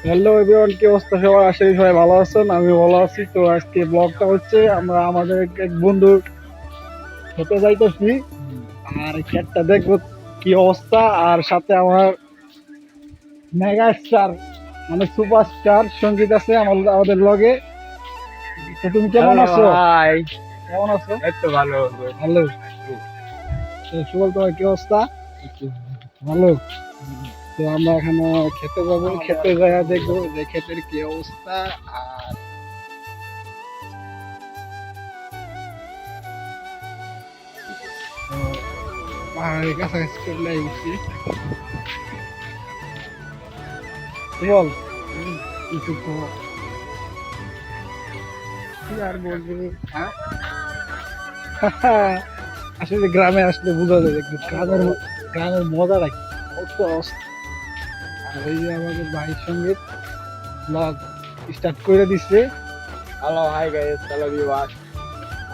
Hello everyone, কি অবস্থা সবার? আশা করি সবাই ভালো আছেন, আমি ভালো আছি। তো আজকে ব্লগটা হচ্ছে আমরা আমাদের এক বন্ধুর খেতে যাইতেছি, আর এই ক্ষেতটা দেখবো কি অবস্থা। আর সাথে আমার মেগা স্টার মানে সুপারস্টার সঙ্গীত আছে আমাদের ব্লগে। তো তুমি কেমন হ্যালো আছো? হাই। কেমন আছো? এই তো ভালো। ভালো। তো সুবল, তোমার কি অবস্থা? ভালো। তো আমরা এখানে খেতে যাবো, খেতে যাইয়া দেখবো যে ক্ষেতের কি অবস্থা। আর পাহাড়ের কাছাকাছি চলে গেছি। বল কিছু তো কি আর বলবো। হ্যাঁ আসলে গ্রামে আসলে বোঝা যায় একটু গ্রামের গ্রামের মজাটা কি কত অবস্থা। আর এই যে আমাদের ভাইয়ের সঙ্গে ব্লগ স্টার্ট করে দিচ্ছে। Hello hi guys, hello viewers.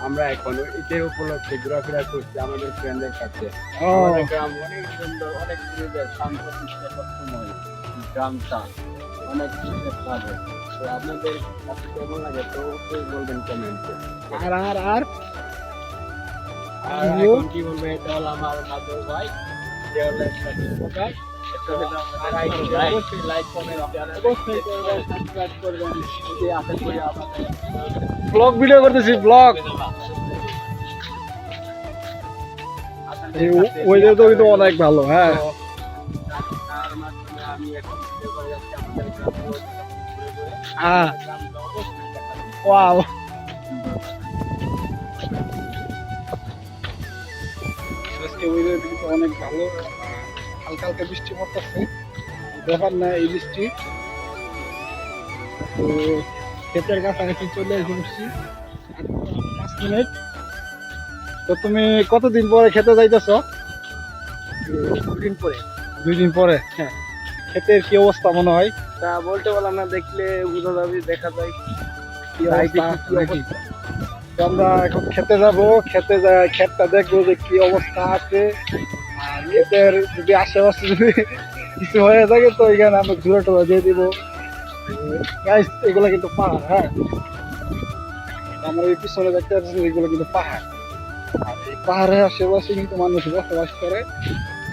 আমরা এখন ঈদের উপলক্ষে ঘোরাফেরা করছি আমাদের ফ্রেন্ডের কাছে। ও আমাদের গ্রাম অনেক সুন্দর, অনেক সুন্দর, শান্ত সময় গ্রামটা অনেক সুন্দর লাগে। তো আপনাদের কাছে কেমন লাগে তো অবশ্যই বলবেন কমেন্টে। আর আর আর আর এখন কি বলবো, এটা হলো আমার মাদুর ভাই, সে হলো একটা টিকটক ভাই। অবশ্যই লাইক কমেন্ট অবশ্যই করবেন, সাবস্ক্রাইব করবেন। এই আশা করি আমাদের ব্লগ ভিডিও করতেছি, ব্লগ। এই ওয়েদার তো কিন্তু অনেক ভালো। হ্যাঁ তার মাধ্যমে আমি এখন ভিডিও করে যাচ্ছি আমাদের গ্রামগুলো ঘুরে ঘুরে। হ্যাঁ গ্রামগুলো অবশ্যই দেখাবো। ওয়াও, আজকে ওয়েদার কিন্তু অনেক ভালো। হালকা হালকা বৃষ্টি পড়তেছে, ব্যাপার না এই বৃষ্টি। তো ক্ষেতের কাছাকাছি চলে এসে বসছি, আর 5 মিনিট। তো তুমি কতদিন পরে খেতে যাইতেছ? দুদিন পরে। 2 দিন পরে। হ্যাঁ, ক্ষেতের কি অবস্থা মনে হয়? তা বলতে পারলাম না, দেখলে বোঝা যাবে, দেখা যায় কি তাই অবস্থা দেখি কি নাকি? অবস্থা। তো আমরা এখন খেতে যাব, খেতে যাই ক্ষেতটা দেখবো যে কি অবস্থা আছে। আর ক্ষেতের যদি আশেপাশে যদি কিছু হয়ে থাকে তো এখানে আমরা ঘুরে টুরে দিয়ে দিব। গাইস, এগুলো কিন্তু পাহাড়। হ্যাঁ, আমরা এই পিছনে দেখতে পাচ্ছি এগুলো কিন্তু পাহাড়। আর এই পাহাড়ের আশেপাশে কিন্তু মানুষ বসবাস করে।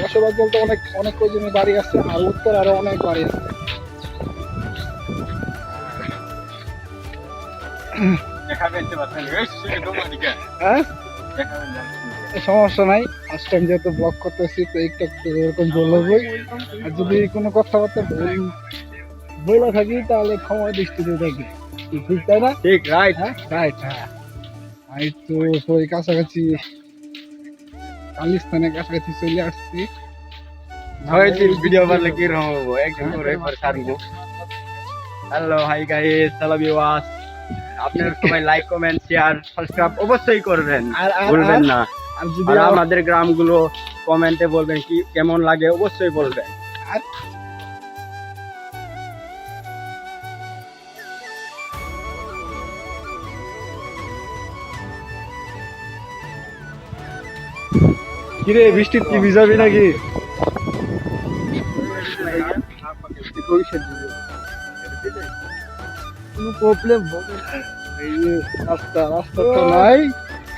বসবাস বলতে অনেক অনেক কয়জনের বাড়ি আছে, আর উত্তর আরো অনেক বাড়ি আছে। দেখাবেন তো পারছেন, এই শুনে তোমার দিকে হ্যাঁ, দেখাবেন না। সমস্যা নাই। ফার্স্ট টাইম যেহেতু ব্লগ করতেছি তো একটু একটু এরকম বলবই। আর যদি কোনো কথাবার্তা বলে থাকি তাহলে ক্ষমা দৃষ্টিতে থাকি। ঠিক তাই না? ঠিক রাইট। হ্যাঁ রাইট। হ্যাঁ, এই তো ওই কাছাকাছি কালিস্তানের কাছাকাছি চলে আসছি। হয়েছে ভিডিও বানালে কি রকম হবো, একদিন পরে পর ছাড়বো। Hello hi guys, hello viewers. আপনারা সবাই লাইক কমেন্ট শেয়ার সাবস্ক্রাইব অবশ্যই করবেন, আর আর ভুলবেন আর না। আর যদি আর আমাদের গ্রামগুলো কমেন্টে বলবেন কি কেমন লাগে, অবশ্যই বলবেন। আর কিরে, বৃষ্টির কি ভিজাবি নাকি? কোনো প্রবলেম হবে না। এই যে রাস্তা রাস্তা তো নাই,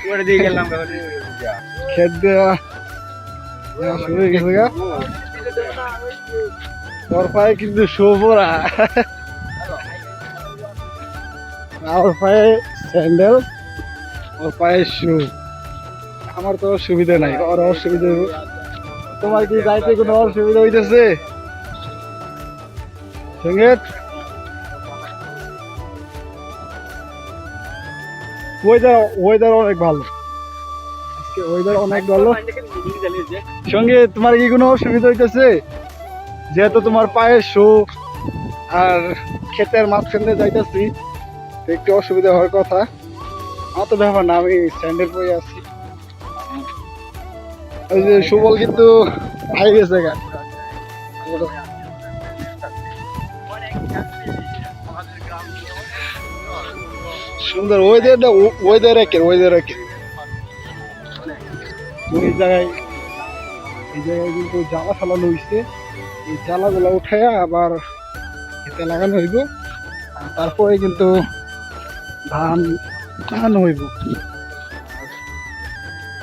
করে দিয়ে গেলাম। খেত দেওয়া দেওয়া শুরু হয়ে গেছে গা। তোর পায়ে কিন্তু শো পরা, আমার পায়ে স্যান্ডেল, ওর পায়ে শু। আমার তো অসুবিধা নাই, ওর অসুবিধা হবে। তোমার কি যাইতে কোনো অসুবিধা হইতেছে সঙ্গীত? ওয়েদার ওয়েদার অনেক ভালো, আজকে ওয়েদার অনেক ভালো। সঙ্গে তোমার কি কোনো অসুবিধা হইতেছে? যেহেতু তোমার পায়ে শু আর ক্ষেতের মাঝখানে যাইতেছি, তো একটু অসুবিধা হওয়ার কথা। আমার তো ব্যাপার না, আমি স্যান্ডেল পরে আছি। ওই যে সুবল কিন্তু আই গেছে গা। সুন্দর ওয়েদারটা, ওয়েদার একের ওয়েদার একের। ওই জায়গায় এই জায়গায় কিন্তু জ্বালা ফালানো হয়েছে, এই জ্বালাগুলো উঠাইয়া আবার খেতে লাগানো হইব আর তারপরে কিন্তু ধান লাগানো হইব।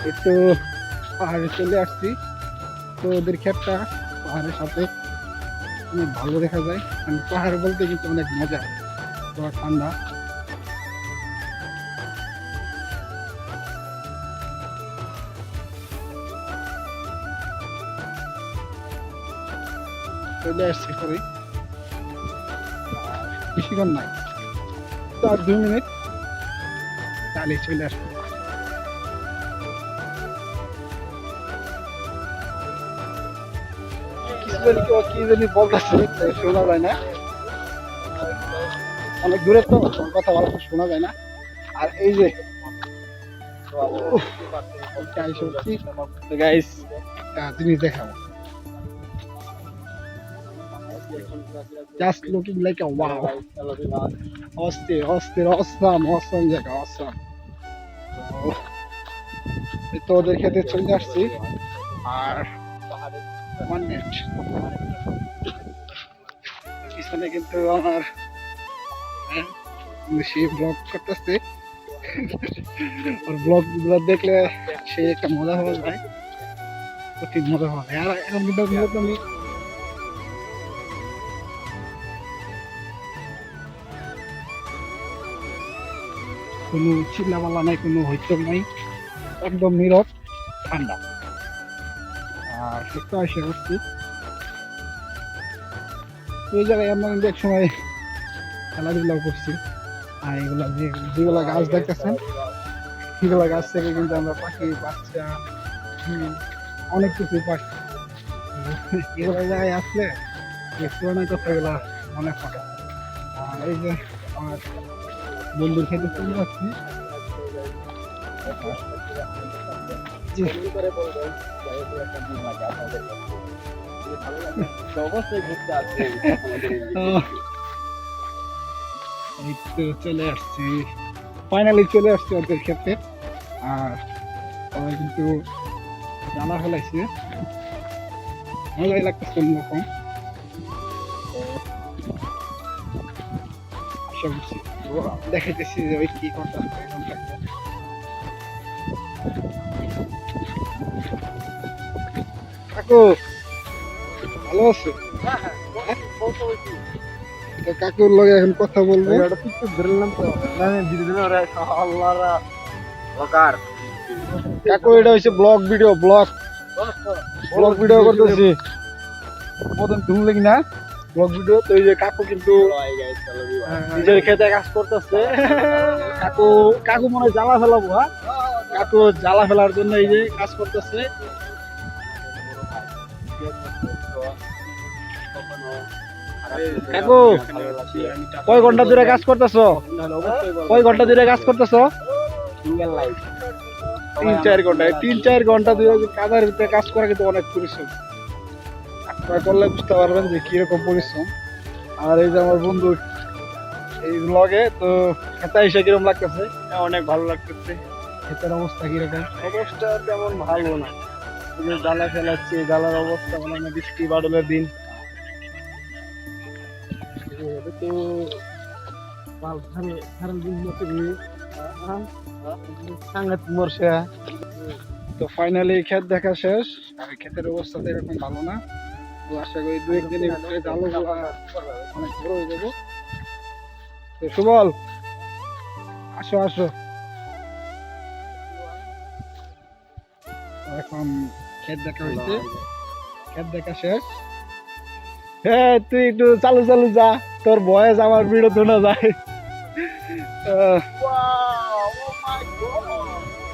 একটু পাহাড়ে চলে আসছি, তো ওদের ক্ষেতটা পাহাড়ের সাথে অনেক ভালো দেখা যায়। মানে পাহাড় বলতে কিন্তু অনেক মজা, তো ঠান্ডা। চলে আসছি পরে, বেশিক্ষণ নাই, তো আর 2 মিনিট তাহলে চলে আসবো। কি জানি বলতেছে, শোনা যায় না, অনেক দূরে তো কথা বলা শোনা যায় না। আর এই যে গাইস একটা জিনিস দেখাবো, জাস্ট লুকিং লাইক আ ওয়াও, অস্থির অস্থির অসাম অসাম জায়গা অসাম। তো ওদের খেতে চলে আসছি আর 1 মিনিট পিছনে কিন্তু আমার বেশি ব্লগ করতেছে, ওর ব্লগ গুলো দেখলে সে একটা মজা হওয়া যায়, অতি মজা হওয়া যায়। আর এখন কিন্তু মূলত আমি কোনো চিল্লাপাল্লা নাই, কোনো হইচই নাই, একদম নীরব ঠান্ডা। আর একটু এসে করছি এই জায়গায়, আমরা কিন্তু এক সময় খেলাধুলা করছি। আর এগুলা যেগুলা গাছ দেখতেছেন, এগুলা গাছ থেকে কিন্তু আমরা পাখি বাচ্চা অনেক কিছু পাই। এগুলা জায়গায় আসলে এই পুরানো কথাগুলা মনে পড়ে। আর এই যে আমার বন্ধুর খেতে চলে যাচ্ছি, চলে আসছি, ফাইনালি চলে আসছি ওদের ক্ষেত্রে। আর সবাই কিন্তু জানা ফেলাইছে, মজাই লাগতেছে অন্যরকম। আশা করছি দেখাইতেছি যে ওই কি কথা। কাকু ভালো আছো? কাকুর লগে এখন কথা বলবো। কাকু এটা হচ্ছে ব্লগ ভিডিও, ব্লগ ভিডিও করতেছি, প্রথম তুমি না ব্লগ ভিডিও। তো এই যে কাকু কিন্তু নিজের খেতে কাজ করতেছে। কাকু মনে হয় জ্বালা ফেলাবো, হ্যাঁ কাকু জ্বালা ফেলার জন্য এই যে কাজ করতেছে। কাকু কয় ঘন্টা ধরে কাজ করতেছো? কয় ঘন্টা ধরে কাজ করতেছো? 3-4 ঘন্টা। 3-4 ঘন্টা ধরে কাজের ভিতরে কাজ করা কিন্তু অনেক পরিশ্রম, আপনারা করলে বুঝতে পারবেন যে কিরকম পরিশ্রম। আর এই যে আমার বন্ধু এই ব্লগে, তো খেতে এসে কিরকম লাগতেছে? অনেক ভালো লাগতেছে। ক্ষেতের অবস্থা কিরকম? অবস্থা তেমন ভালো না, জ্বালা ফেলাচ্ছে, জ্বালার অবস্থা ভালো না, বৃষ্টি বাদলের দিন। তো ফাইনালি ক্ষেত দেখা শেষ, আর ক্ষেতের অবস্থা তো এরকম ভালো না। তো আশা করি 2-1 দিনের ভিতরে জালগুলা অনেক বড় হয়ে যাবো। তো সুবল আসো আসো, এখন ক্ষেত দেখা হয়েছে, ক্ষেত দেখা শেষ। হ্যাঁ তুই একটু চালু চালু যা, তোর বয়স আমার ভিডিও শোনা যায়।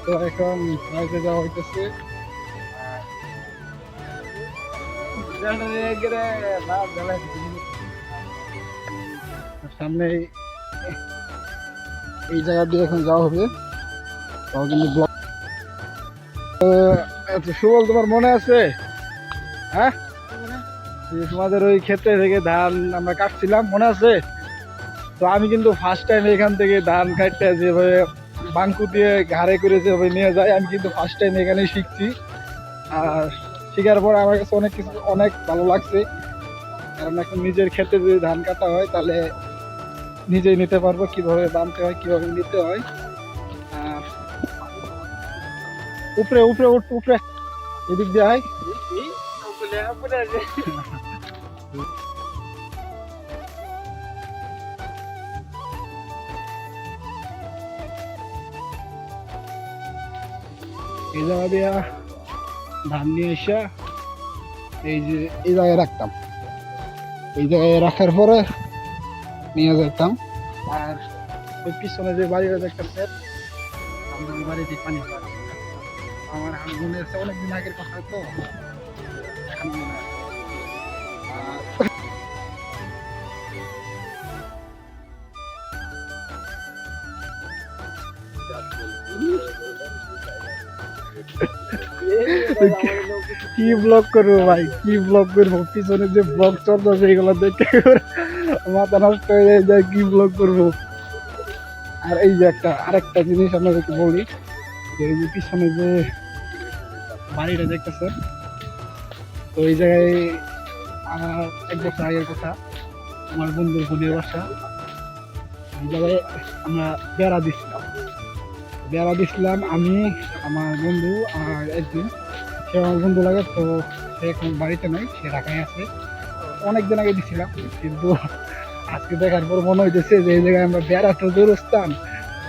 তো এখন বাড়িতে যাওয়া হইতেছে। সামনে এই জায়গা দিয়ে এখন যাওয়া হবে, তাও কিন্তু ব্লক। সুবল তোমার মনে আছে, হ্যাঁ তোমাদের ওই ক্ষেত্রে থেকে ধান আমরা কাটছিলাম, মনে আছে? তো আমি কিন্তু ফার্স্ট টাইম এখান থেকে ধান কাটতে যেভাবে বাঙ্কু দিয়ে ঘাড়ে করে যেভাবে নিয়ে যায়, আমি কিন্তু ফার্স্ট টাইম এখানে শিখছি। আর শেখার পর আমার কাছে অনেক কিছু অনেক ভালো লাগছে। কারণ এখন নিজের ক্ষেতে যদি ধান কাটা হয় তাহলে নিজেই নিতে পারবো, কিভাবে বানতে হয় কিভাবে নিতে হয়। আর উপরে উপরে উপরে এদিক দিয়ে আয়। এই জায়গা দিয়া ধান নিয়ে এসে এই যে এই জায়গায় রাখতাম, এই জায়গায় রাখার পরে নিয়ে যেতাম। আর ওই পিছনে যে বাড়িটা দেখতেছে আমার বাড়িতে পানি পায়। আমার এখন মনে আছে অনেকদিন আগের কথা তো, এখন মনে আছে। আর কি ব্লগ করবো ভাই, কি ব্লগ করবো, পিছনে যে ব্লগ চলতেছে এগুলো দেখে মাথা নষ্ট হয়ে যায়, যে কি ব্লগ করবো। আর এই যে আরেকটা জিনিস আপনাদেরকে বলি, যে এই যে পিছনে যে বাড়িটা দেখতেছেন, তো এই জায়গায় আমার 1 বছর আগের কথা, আমার বন্ধুর বোনের বাসা, এই জায়গায় আমরা বেড়া দিছিলাম আমি, আমার বন্ধু আর একদিন, সে আমার বন্ধু লাগে, তো সে এখন বাড়িতে নাই, সে ঢাকায় আছে। অনেকদিন আগে দিছিলাম, কিন্তু আজকে দেখার পর মনে হইতেছে যে এই জায়গায় আমরা বেড়া তো দূরস্থান,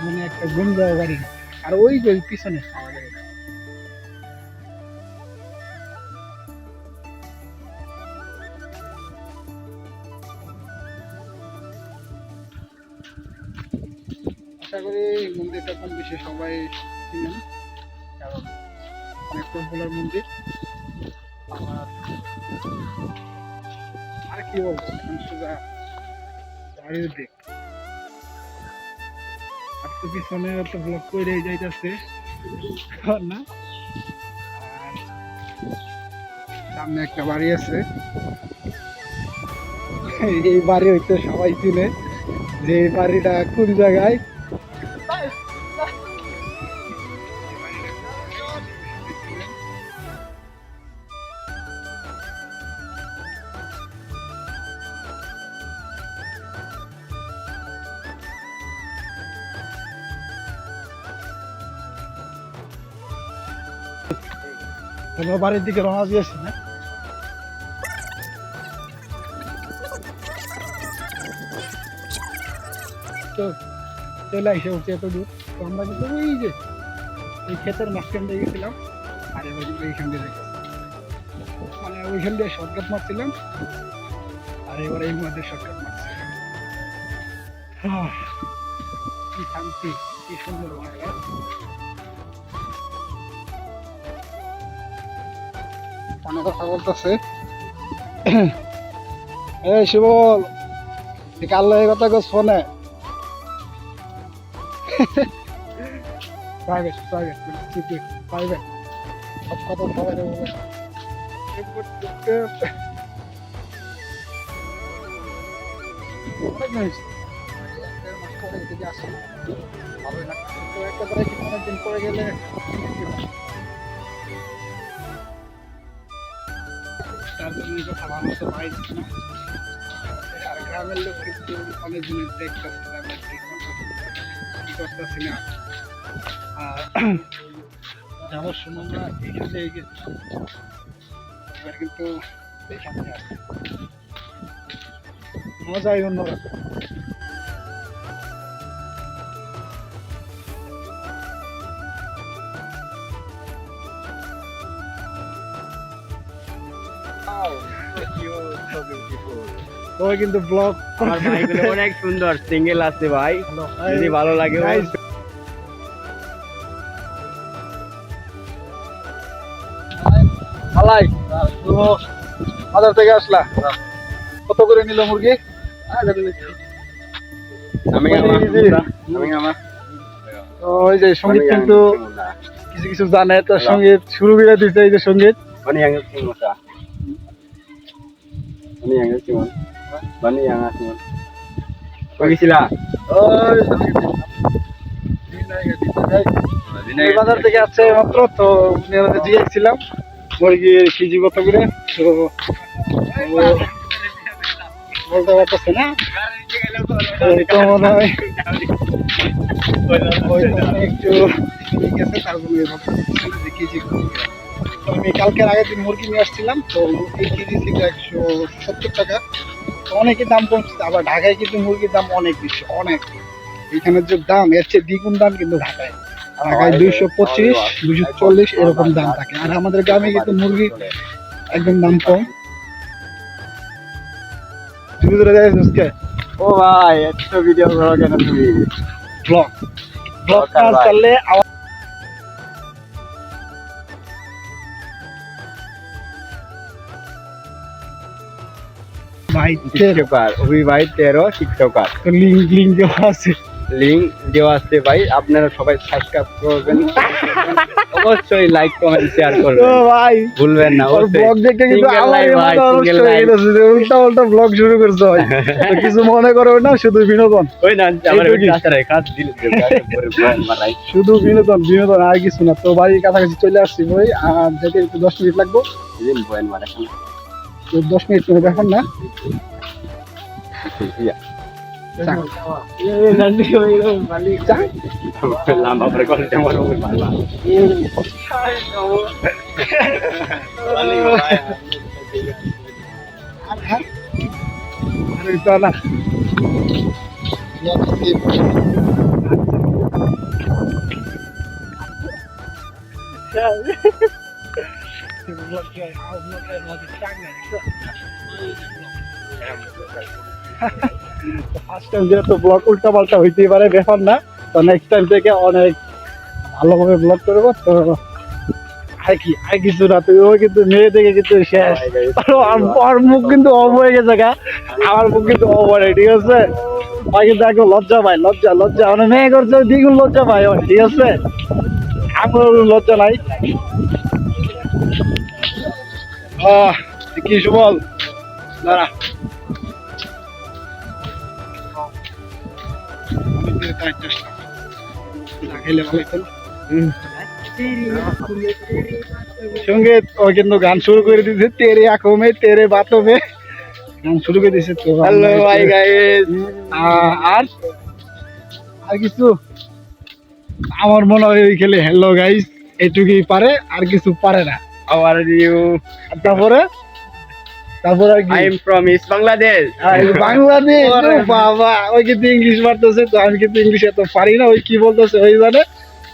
মানে একটা গুন্ডা বাড়ি। আর ওই যে পিছনে আশা করি মন্দিরটা কম বেশি সবাই চিনেন, কারণ অনেক পপুলার মন্দির। আর কি বলবো, এখন সোজা বাড়ির দিক। আর তো পিছনে তো ব্লক করে যাইতেছে না। আর সামনে একটা বাড়ি আছে, এই বাড়ি হইতে সবাই চিনে যে এই বাড়িটা কোন জায়গায়। তোমার বাড়ির দিকে রওনা দিয়েছি না? তো চলে এসে উঠছে এত দূর, তো আমরা কিন্তু ওই যে এই ক্ষেতের মাঝখান দিয়ে গেছিলাম, আর এবার কিন্তু এইখান দিয়ে দেখেছি, মানে ওইখান দিয়ে শর্টকাট মারছিলাম, আর এবার এই মধ্যে শর্টকাট মারছি। কি শান্তি, কি সুন্দর জায়গা। অনেক কথা বলতেছে, এই শিবল কাল এই কথা গোস ফোনে প্রাইভেট প্রাইভেট প্রাইভেট সব কথা সবাই বলবে। অনেক হয়েছে, 1.5 মাস পরে এদিকে আসি, ভালোই লাগছে। তো একটা করে অনেকদিন পরে গেলে তার জন্য কথা ভালো মতো পাইছি না। আর গ্রামের লোক কিন্তু অনেক জিনিস দেখতেছে, আমরা কি করতেছি না। আর যাওয়ার সময় আমরা এখান থেকে গেছি, এবার কিন্তু এখানে আছে মজাই অন্যরকম। তো কিন্তু ব্লগ আমার ভাইগুলো অনেক সুন্দর, সিঙ্গেল আছে ভাই, যদি ভালো লাগে। ভালাই তো বাজার থেকে আসলা, কত করে নিল মুরগি? তো ওই যে সঙ্গীত কিন্তু কিছু কিছু জানে, তো সঙ্গীত শুরু করে দিচ্ছে, এই যে সঙ্গীত বাজার থেকে আসছে মাত্র, তো জিজ্ঞেসছিলাম মুরগির কেজি কত করে, তো বলতে পারতেছে না এই তো মনে হয় ওই একটু ঠিক আছে তারপরে দেখি যে তো আমি কালকের আগের দিন মুরগি নিয়ে আসছিলাম তো এই কেজি ছিল 170 টাকা তো অনেকই দাম কমছে আবার ঢাকায় কিন্তু মুরগির দাম অনেক বেশি অনেক এখানে যে দাম এর চেয়ে দ্বিগুণ দাম কিন্তু ঢাকায় 225 240 এরকম দাম থাকে আর আমাদের গ্রামে কিন্তু মুরগি একদম দাম কম তুমি ধরে যাই আজকে ও ভাই এত ভিডিও করো কেন তুমি ব্লগ ব্লগ কাজ করলে ভাই টিকটকার ওই ভাই 13 টিকটকার লিঙ্ক দেওয়া আছে লিংক দেওয়া আছে ভাই আপনারা সবাই সাবস্ক্রাইব করবেন অবশ্যই লাইক কমেন্ট শেয়ার তো করবেন ভাই ভুলবেন না ওর ব্লগ দেখে কিন্তু Single আমার life ভাই, মাথা নষ্ট single হয়ে life। গেছে যে উল্টা উল্টা ব্লগ শুরু করছে ভাই তো কিছু মনে করো না শুধু বিনোদন ওই না আমার এইটুকুই। কাছে কাজ দিল মারাই শুধু বিনোদন বিনোদন আর কিছু না তো বাড়ির কাছাকাছি চলে আসছি ভাই আর যেতে একটু 10 মিনিট লাগবে দিন বয়েন মারাই তো 10 মিনিট তুমি দেখেন না lama berkol sama orang malah. Itu anak. First time যেহেতু ব্লগ উল্টা পাল্টা হইতেই পারে ব্যাপার না তো নেক্সট টাইম থেকে অনেক ভালোভাবে ব্লগ করবো তো আর কিছু না তো ও কিন্তু মেয়ে থেকে কিন্তু শেষ আর মুখ কিন্তু অফ হয়ে গেছে গা আমার মুখ কিন্তু অফ হয় ঠিক আছে ভাই কিন্তু একদম লজ্জা পাই লজ্জা লজ্জা মানে মেয়ে করছে দ্বিগুণ লজ্জা পাই আমার ঠিক আছে আমার লজ্জা নাই কি সুবল দাঁড়া সঙ্গীত ও কিন্তু গান শুরু করে দিয়েছে তেরে আঁখো মে তেরে বাতো মে গান শুরু করে দিয়েছে তো হ্যালো ভাই গাইস আর আর কিছু আমার মনে হয় ওই খেলে হ্যালো গাইস এটুকুই পারে আর কিছু পারে না how are you তারপরে তারপরে আর কি I am from East Bangladesh Bangladesh ও বাবা ওই কিন্তু ইংলিশ মারতেছে তো আমি কিন্তু ইংলিশ এত পারি না ওই কি বলতেছে ওই জানে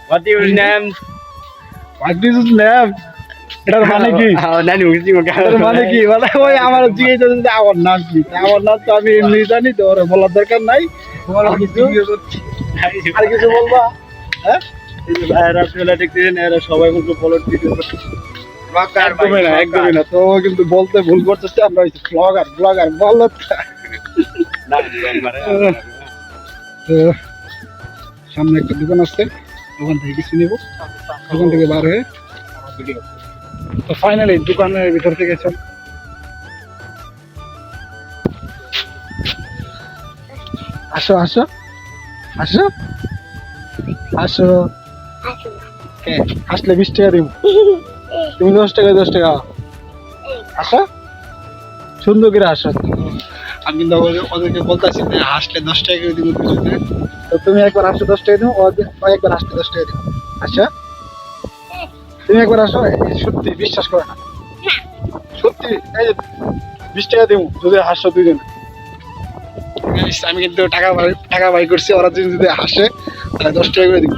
what your name what is his name এটার মানে কি nani usi এটার মানে কি মানে ওই আমার জিজ্ঞেস করতে আমার নাম কি আমার নাম তো আমি এমনি জানি তো ওরা বলার দরকার নাই আর কিছু বলবা হ্যাঁ এরা চলে দেখতেছেন এরা সবাই কিন্তু ফলো ভিডিও করছে একদমই না একদমই না তো ও কিন্তু বলতে ভুল করতেছে আমরা ব্লগার ব্লগার বলো না বয়েন মারাই তো সামনে একটা দোকান আছে দোকান থেকে কিছু নিব দোকান থেকে বার হয়ে ভিডিও তো ফাইনালি দোকানের ভিতর থেকে চল আসো আসো আসো আসো আসলে 20 টাকা দিব তুমি 10 টাকা 10 টাকা আসো সুন্দর করে আসো আমি কিন্তু ওদেরকে বলতেছি যে হাসলে 10 টাকা করে দিব তো তুমি একবার আসো 10 টাকা দিও ও একবার আসলে 10 টাকা দিও আচ্ছা তুমি একবার আসো সত্যি বিশ্বাস করে না সত্যি এই 20 টাকা দিব যদি হাসো দুইজন আমি কিন্তু টাকা বাই করছি ওরা যদি হাসে তাহলে 10 টাকা করে দিব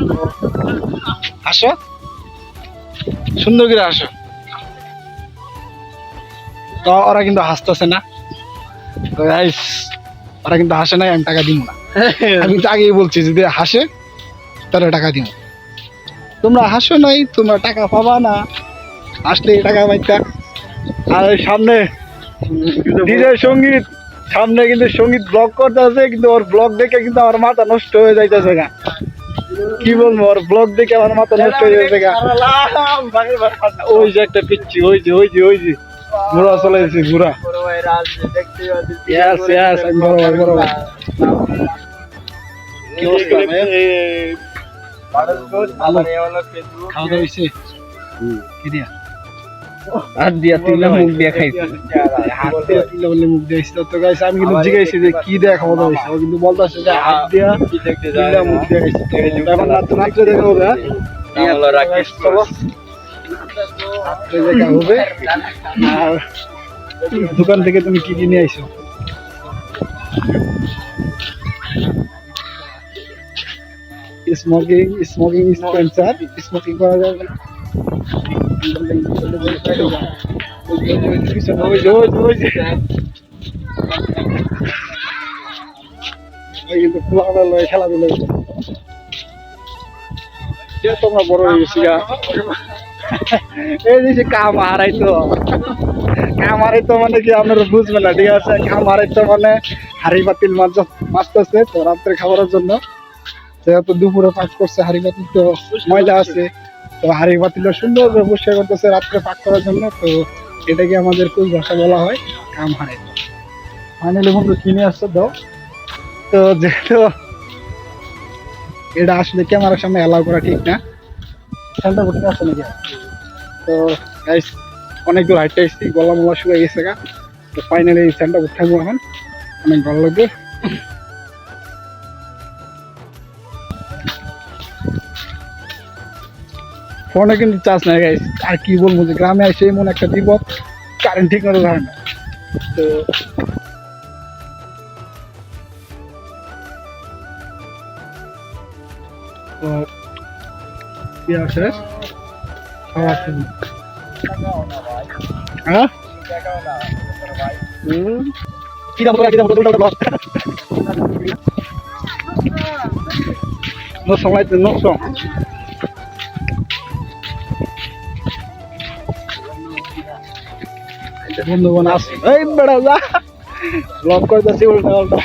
আসো সুন্দর করে আসো তো ওরা কিন্তু হাসতেছে না তো গাইস ওরা কিন্তু হাসে নাই আমি টাকা দিব না আমি তো আগেই বলছি যদি হাসে তাহলে টাকা দিব তোমরা হাসো নাই তোমরা টাকা পাবা না আসলে টাকা পাইতা আর ওই সামনে ডিজে সঙ্গীত সামনে কিন্তু সঙ্গীত ব্লগ করতে আছে কিন্তু ওর ব্লগ দেখে কিন্তু আমার মাথা নষ্ট হয়ে যাইতেছে গা কি বলবো ওর ব্লগ দেখে আমার মাথা নষ্ট হয়ে যাচ্ছে গা ওই যে একটা পিচ্ছি ওই যে ঘোড়া চলে যাচ্ছে ঘোড়া Yes, yes, আমি বরাবর কি অবস্থা ভাই খাওয়া দাওয়া হয়েছে কি দিয়া হাত দিয়া তুলে মুখ দিয়ে খাইছি হাত দিয়ে তুলে বললে মুখ দিয়েছি তো গাইস আমি কিন্তু জিজ্ঞাসি যে কি দিয়ে খাওয়া দাওয়া হয়েছে ও কিন্তু বলতেছে যে হাত দিয়া তুলে মুখ দিয়ে খাইছি তো এখন রাত্রে দেখা হবে হ্যাঁ হলো রাকেশ চলো রাত্রে দেখা হবে আর দোকান থেকে তুমি কি কিনে আইছো স্মোকিং স্পেন্সার স্মোকিং করা যাবে না কিন্তু খেলাধুলা তোমরা বড় হয়ে গেছি এই যে কাম হারাইতো মানে কি আপনারা বুঝবেন না ঠিক আছে কাম হারাইতো মানে হাড়ি পাতিল মাছতেছে তো রাত্রে খাবারের জন্য যেহেতু দুপুরে পাক করছে হাড়ি পাতিল তো ময়লা আছে তো হাড়ি পাতিলটা সুন্দরভাবে পরিষ্কার করতেছে রাত্রে পাক করার জন্য তো এটাকে আমাদের কোন ভাষা বলা হয় কাম হারাইতো ফাইনালি বন্ধু কিনে আসছে দাও তো যেহেতু এটা আসলে ক্যামেরার সামনে অ্যালাউ করা ঠিক না সেন্টার করতে আসছে নাকি তো গাইস অনেক দূর হাইটে এসেছি গলা মোলা শুয়ে গেছে গা তো ফাইনালি সেন্টার করতে থাকবো এখন অনেক ভালো লাগবে ফোনে কিন্তু চার্জ নাই গাইস আর কি বলবো যে গ্রামে এসে এমন একটা বিপদ কারেন্ট ঠিক মতো ধরে না তো তো কি আছে খাওয়া শুরু হ্যাঁ no song like the no song বন্ধুগণ আসে এই বেড়া যা ব্লক করতেছি উল্টা উল্টা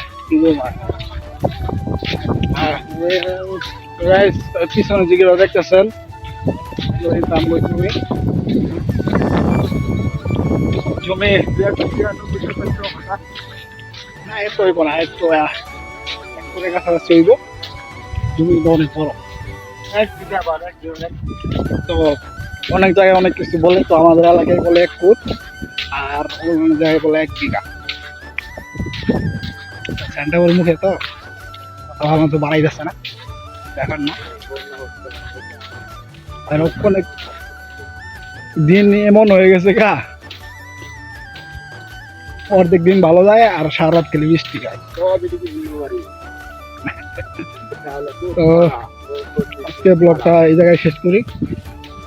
গাইস পিছনে যে গেলে দেখতেছেন জমি না এত হইব না একটু করে কাছাকাছি হইব জমি অনেক বড় তো অনেক জায়গায় অনেক কিছু বলে তো আমাদের এলাকায় বলে 1 ফুট আর অন্য জায়গায় বলে 1 বিঘা সেন্টারের মুখে তো আমার তো বাড়াই যাচ্ছে না দেখার না আর অনেক দিন এমন হয়ে গেছে গা অর্ধেক দিন ভালো যায় আর সারা রাত খেলে বৃষ্টি খায় তো আজকে ব্লগটা এই জায়গায় শেষ করি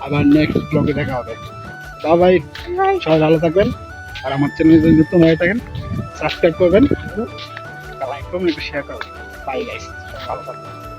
আবার নেক্সট ব্লগে দেখা হবে বাই সবাই ভালো থাকবেন আর আমার চ্যানেলে যদি নতুন হয়ে থাকেন সাবস্ক্রাইব করবেন লাইক করবেন একটু শেয়ার করবেন বাই গাইস ভালো থাকবেন